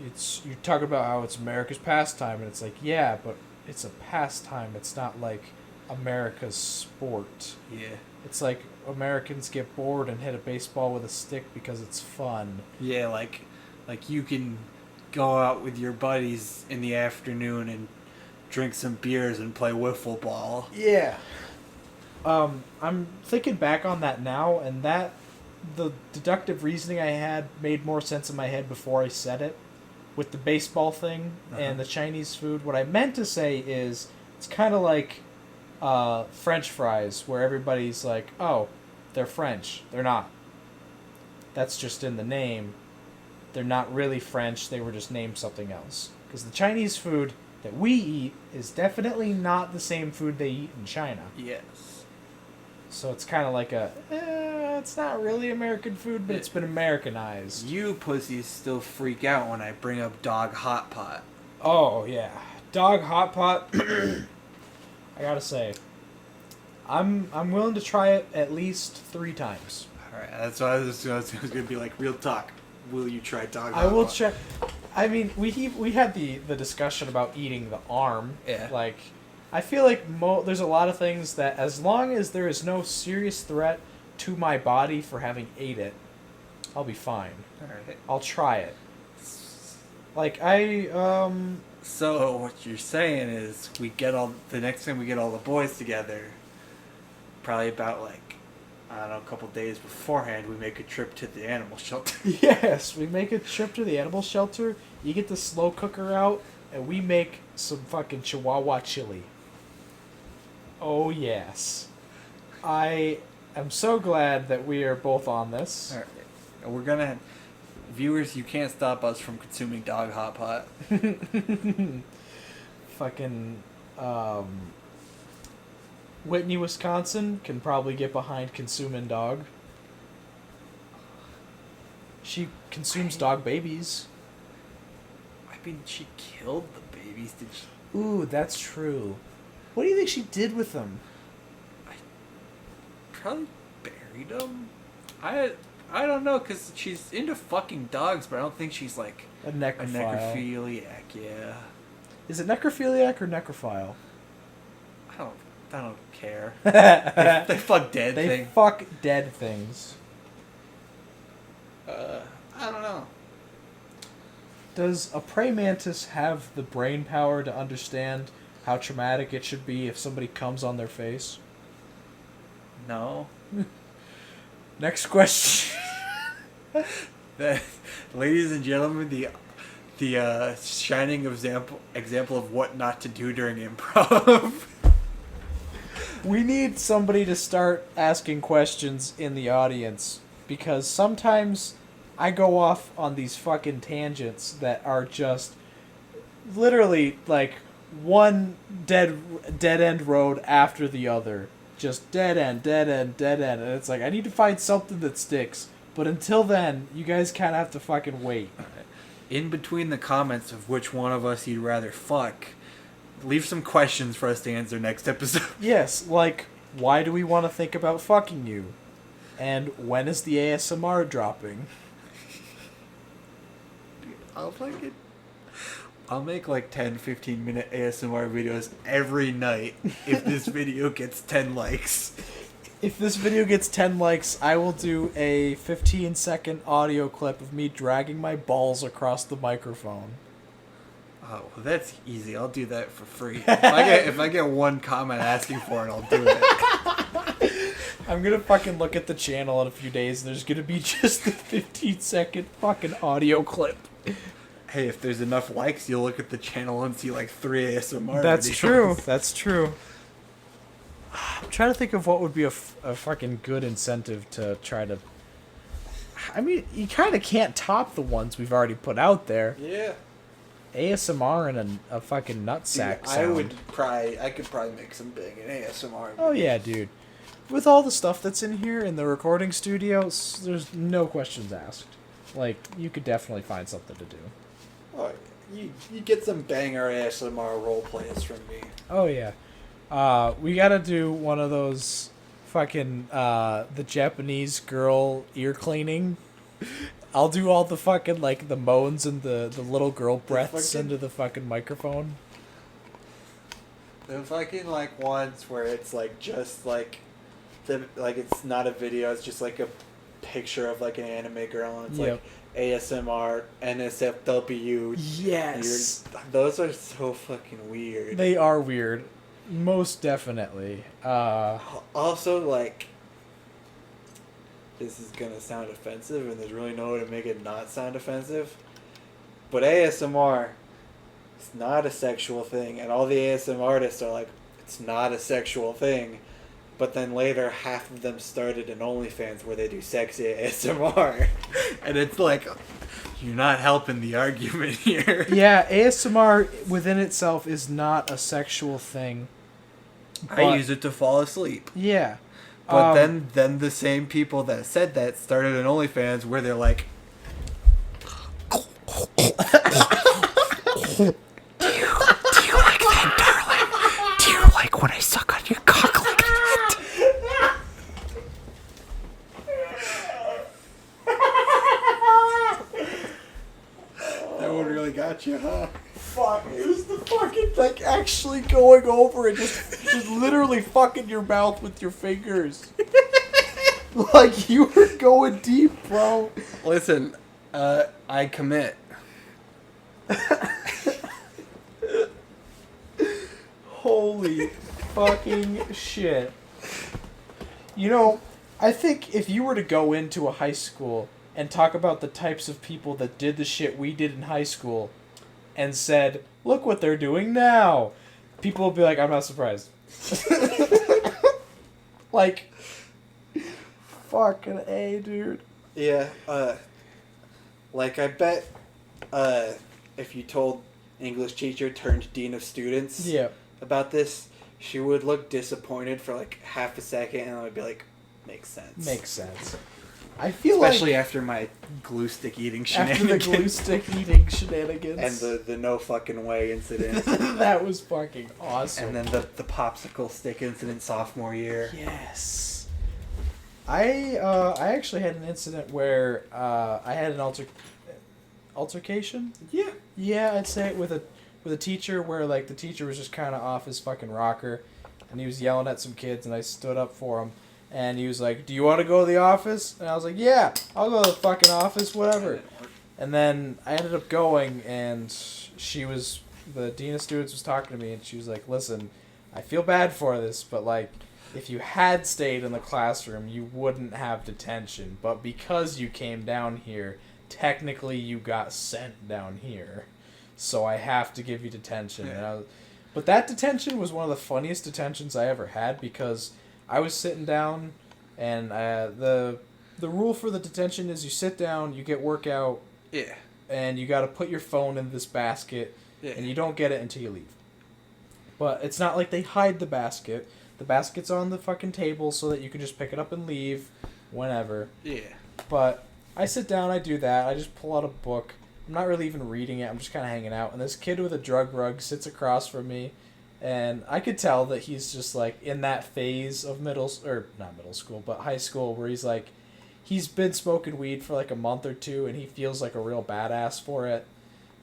you talk about how it's America's pastime, and it's like, yeah, but it's a pastime. It's not like America's sport. Yeah. It's like Americans get bored and hit a baseball with a stick because it's fun. Yeah, like you can go out with your buddies in the afternoon and drink some beers and play wiffle ball. Yeah. I'm thinking back on that now, and that the deductive reasoning I had made more sense in my head before I said it. With the baseball thing and the Chinese food, what I meant to say is it's kind of like French fries, where everybody's like, oh, they're French. They're not. That's just in the name. They're not really French. They were just named something else. Because the Chinese food that we eat is definitely not the same food they eat in China. Yes. So it's kind of like it's not really American food, but it's been Americanized. You pussies still freak out when I bring up dog hot pot. Oh, yeah. Dog hot pot. I gotta say, I'm willing to try it at least 3 times. Alright, that's why I was going to be like, real talk. Will you try dog hot I will pot? try. I mean, we had the discussion about eating the arm. Yeah. Like, I feel like there's a lot of things that, as long as there is no serious threat to my body for having ate it, I'll be fine. Alright. I'll try it. Like, So, what you're saying is, the next time we get all the boys together, probably about, like, I don't know, a couple days beforehand, we make a trip to the animal shelter. Yes, we make a trip to the animal shelter, you get the slow cooker out, and we make some fucking Chihuahua chili. Oh, yes. I am so glad that we are both on this. Alright. And we're gonna... Viewers, you can't stop us from consuming dog hot pot. Fucking, Whitney, Wisconsin can probably get behind consuming dog. She consumes dog babies. I mean, she killed the babies. Did she? Ooh, that's true. What do you think she did with them? Probably buried them. I don't know, because she's into fucking dogs, but I don't think she's like A a necrophile. necrophiliac. Yeah. Is it necrophiliac or necrophile? I don't care. They fuck dead They things. fuck dead things. I don't know. Does a prey mantis have the brain power to understand how traumatic it should be if somebody comes on their face? No. Next question. Ladies and gentlemen, the shining example of what not to do during improv. We need somebody to start asking questions in the audience, because sometimes I go off on these fucking tangents that are just literally like one dead end road after the other. Just dead end, and it's like I need to find something that sticks. But until then, you guys kind of have to fucking wait. In between the comments of which one of us you'd rather fuck, leave some questions for us to answer next episode. Yes, like, why do we want to think about fucking you? And when is the ASMR dropping? I'll make like 10-15 minute ASMR videos every night if this video gets 10 likes. If this video gets 10 likes, I will do a 15-second audio clip of me dragging my balls across the microphone. Oh, well, that's easy. I'll do that for free. If I get one comment asking for it, I'll do it. I'm gonna fucking look at the channel in a few days and there's gonna be just a 15-second fucking audio clip. Hey, if there's enough likes, you'll look at the channel and see like 3 ASMR That's videos. true. That's true. I'm trying to think of what would be a fucking good incentive to try to... I mean, you kind of can't top the ones we've already put out there. Yeah. ASMR and a fucking nutsack sound. I could probably make some big in ASMR. Oh yeah, dude. With all the stuff that's in here in the recording studio, there's no questions asked. Like, you could definitely find something to do. Oh, you get some banger ASMR role plays from me. Oh yeah. We gotta do one of those fucking the Japanese girl ear cleaning. I'll do all the fucking like the moans and the little girl breaths into the fucking microphone. The fucking like ones where it's like just like it's not a video, it's just like a picture of like an anime girl and it's like ASMR NSFW. Yes. Those are so fucking weird. They are weird. Most definitely. Also, like, this is gonna sound offensive, and there's really no way to make it not sound offensive. But ASMR, it's not a sexual thing, and all the ASMR artists are like, it's not a sexual thing. But then later, half of them started an OnlyFans where they do sexy ASMR, and it's like, you're not helping the argument here. Yeah, ASMR within itself is not a sexual thing. I use it to fall asleep. Yeah. But then the same people that said that started an OnlyFans where they're like, do you like that, darling? Do you like when I suck on your cock like that? That one really got you, huh? Fuck, it was the fucking, like, actually going over and just literally fucking your mouth with your fingers. Like, you were going deep, bro. Listen, I commit. Holy fucking shit. You know, I think if you were to go into a high school and talk about the types of people that did the shit we did in high school and said, look what they're doing now, people would be like, I'm not surprised. Like, fucking A, dude. Yeah, like I bet, if you told English teacher turned dean of students about this, she would look disappointed for like half a second and I would be like, makes sense. Makes sense. I feel Especially like after my glue stick eating after shenanigans. the glue stick eating shenanigans And the no fucking way incident. that was fucking awesome. And then the popsicle stick incident sophomore year. Yes. I actually had an incident where I had an altercation. Yeah. Yeah, I'd say with a teacher where like the teacher was just kind of off his fucking rocker, and he was yelling at some kids, and I stood up for him, and he was like, "Do you want to go to the office?" And I was like, "Yeah, I'll go to the fucking office, whatever." And then I ended up going, and the dean of students was talking to me, and she was like, "Listen, I feel bad for this, but like, if you had stayed in the classroom, you wouldn't have detention. But because you came down here, technically you got sent down here. So I have to give you detention." Yeah. But that detention was one of the funniest detentions I ever had, because I was sitting down, and the rule for the detention is you sit down, you get workout, Yeah. and you got to put your phone in this basket, Yeah. and you don't get it until you leave. But it's not like they hide the basket. The basket's on the fucking table so that you can just pick it up and leave whenever. Yeah. But I sit down, I do that, I just pull out a book. I'm not really even reading it, I'm just kind of hanging out. And this kid with a drug rug sits across from me, and I could tell that he's just like in that phase of not middle school, but high school, where he's like, he's been smoking weed for like a month or two, and he feels like a real badass for it.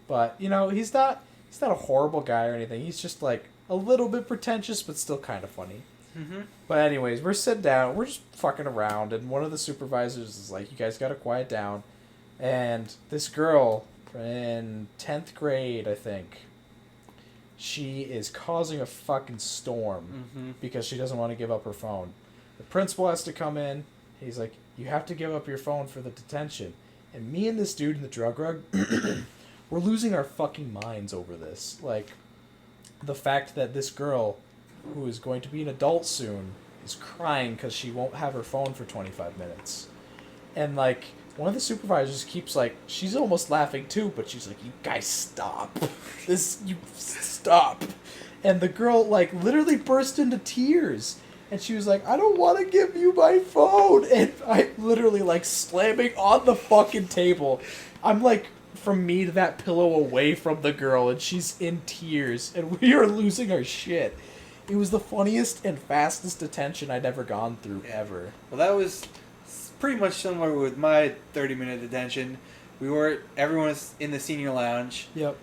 But, you know, he's not a horrible guy or anything. He's just like a little bit pretentious, but still kind of funny. Mm-hmm. But anyways, we're sitting down, we're just fucking around, and one of the supervisors is like, "You guys gotta quiet down." And this girl in 10th grade, I think, she is causing a fucking storm Mm-hmm. because she doesn't want to give up her phone. The principal has to come in. He's like, "You have to give up your phone for the detention." And me and this dude in the drug rug, we're losing our fucking minds over this. Like, the fact that this girl, who is going to be an adult soon, is crying because she won't have her phone for 25 minutes. And, like, one of the supervisors keeps, like, she's almost laughing too, but she's like, "You guys stop. You stop." And the girl, like, literally burst into tears. And she was like, "I don't want to give you my phone." And I'm literally, like, slamming on the fucking table. I'm, like, from me to that pillow away from the girl, and she's in tears, and we are losing our shit. It was the funniest and fastest detention I'd ever gone through, ever. Well, that was pretty much similar with my 30-minute detention. Everyone was in the senior lounge. Yep.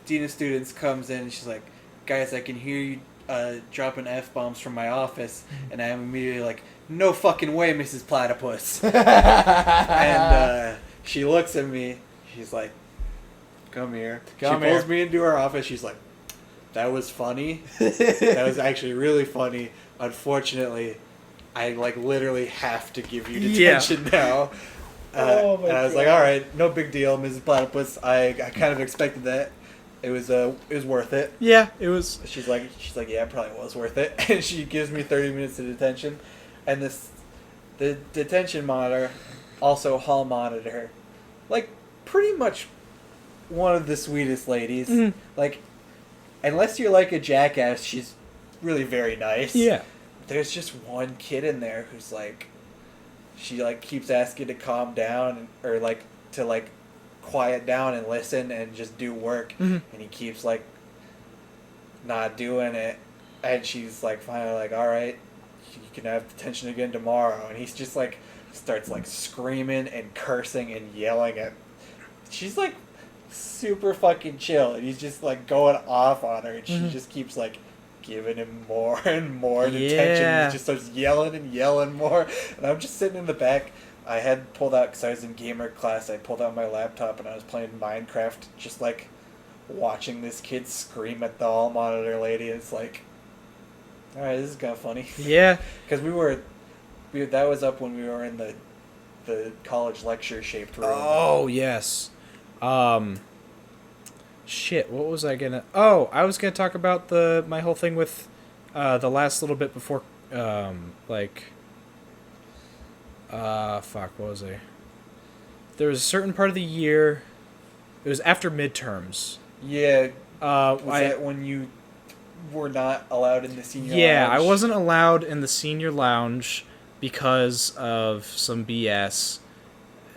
Dean of Students comes in and she's like, "Guys, I can hear you dropping F-bombs from my office." And I'm immediately like, "No fucking way, Mrs. Platypus." And she looks at me. She's like, "Come here." She pulls me into her office. She's like, "That was funny. That was actually really funny. Unfortunately, I like literally have to give you detention now." Oh my and I was God. like, "All right, no big deal, Mrs. Platypus. I kind of expected that. It was worth it." Yeah, it was. She's like, "Yeah, it probably was worth it." And she gives me 30 minutes of detention, and the detention monitor, also hall monitor, like pretty much one of the sweetest ladies. Mm-hmm. Like, unless you're like a jackass, she's really very nice. Yeah. There's just one kid in there who's like, she like keeps asking to calm down or like to like quiet down and listen and just do work, Mm-hmm. and he keeps like not doing it, and she's like finally like, "All right, you can have detention again tomorrow," and he's just like starts like screaming and cursing and yelling at. She's like super fucking chill, and he's just like going off on her, and she just keeps like giving him more and more detention. Yeah. He just starts yelling and yelling more, and I'm just sitting in the back. I had pulled out, because I was in gamer class, I pulled out my laptop and I was playing Minecraft, just like watching this kid scream at the hall monitor lady. It's like, alright, this is kind of funny. Yeah. Because that was up when we were in the college lecture shaped room. Oh, yes. Shit, what was I gonna... Oh, I was gonna talk about my whole thing with the last little bit before, fuck, what was I? There was a certain part of the year, it was after midterms. Yeah. Was I that when you were not allowed in the senior Yeah, I lounge? wasn't allowed in the senior lounge because of some BS,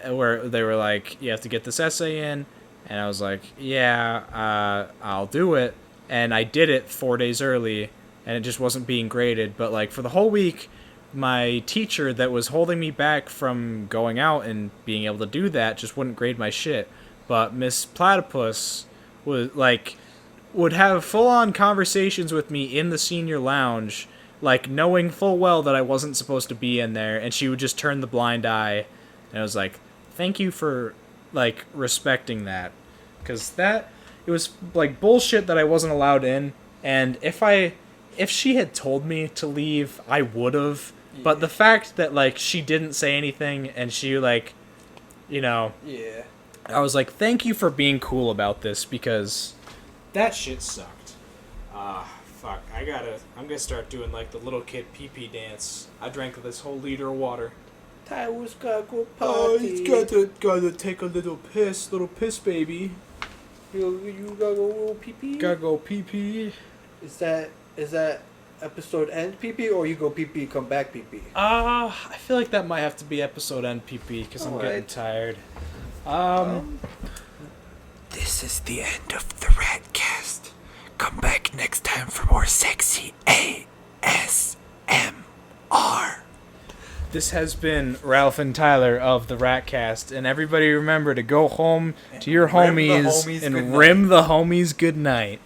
where they were like, you have to get this essay in, and I was like, yeah, I'll do it, and I did it 4 days early, and it just wasn't being graded. But like for the whole week, my teacher that was holding me back from going out and being able to do that just wouldn't grade my shit. But Miss Platypus was like would have full-on conversations with me in the senior lounge, like knowing full well that I wasn't supposed to be in there, and she would just turn the blind eye. And I was like, thank you for like respecting that, because that it was like bullshit that I wasn't allowed in. And if she had told me to leave, I would have. Yeah. But the fact that like she didn't say anything, and she like, yeah, I was like, thank you for being cool about this, because that shit sucked. Fuck. I'm gonna start doing like the little kid pee-pee dance. I drank this whole liter of water. Tyler's gotta go Oh, potty. he's gotta take a little piss, baby. You gotta go pee-pee? Gotta go pee-pee. Is that episode end pee-pee, or you go pee-pee, come back pee-pee? I feel like that might have to be episode end pee-pee, because I'm getting tired. This is the end of the R.A.T.cast. Come back next time for more sexy ASMR. This has been Ralph and Tyler of the R.A.T.cast, and everybody remember to go home to your homies and rim the homies good night.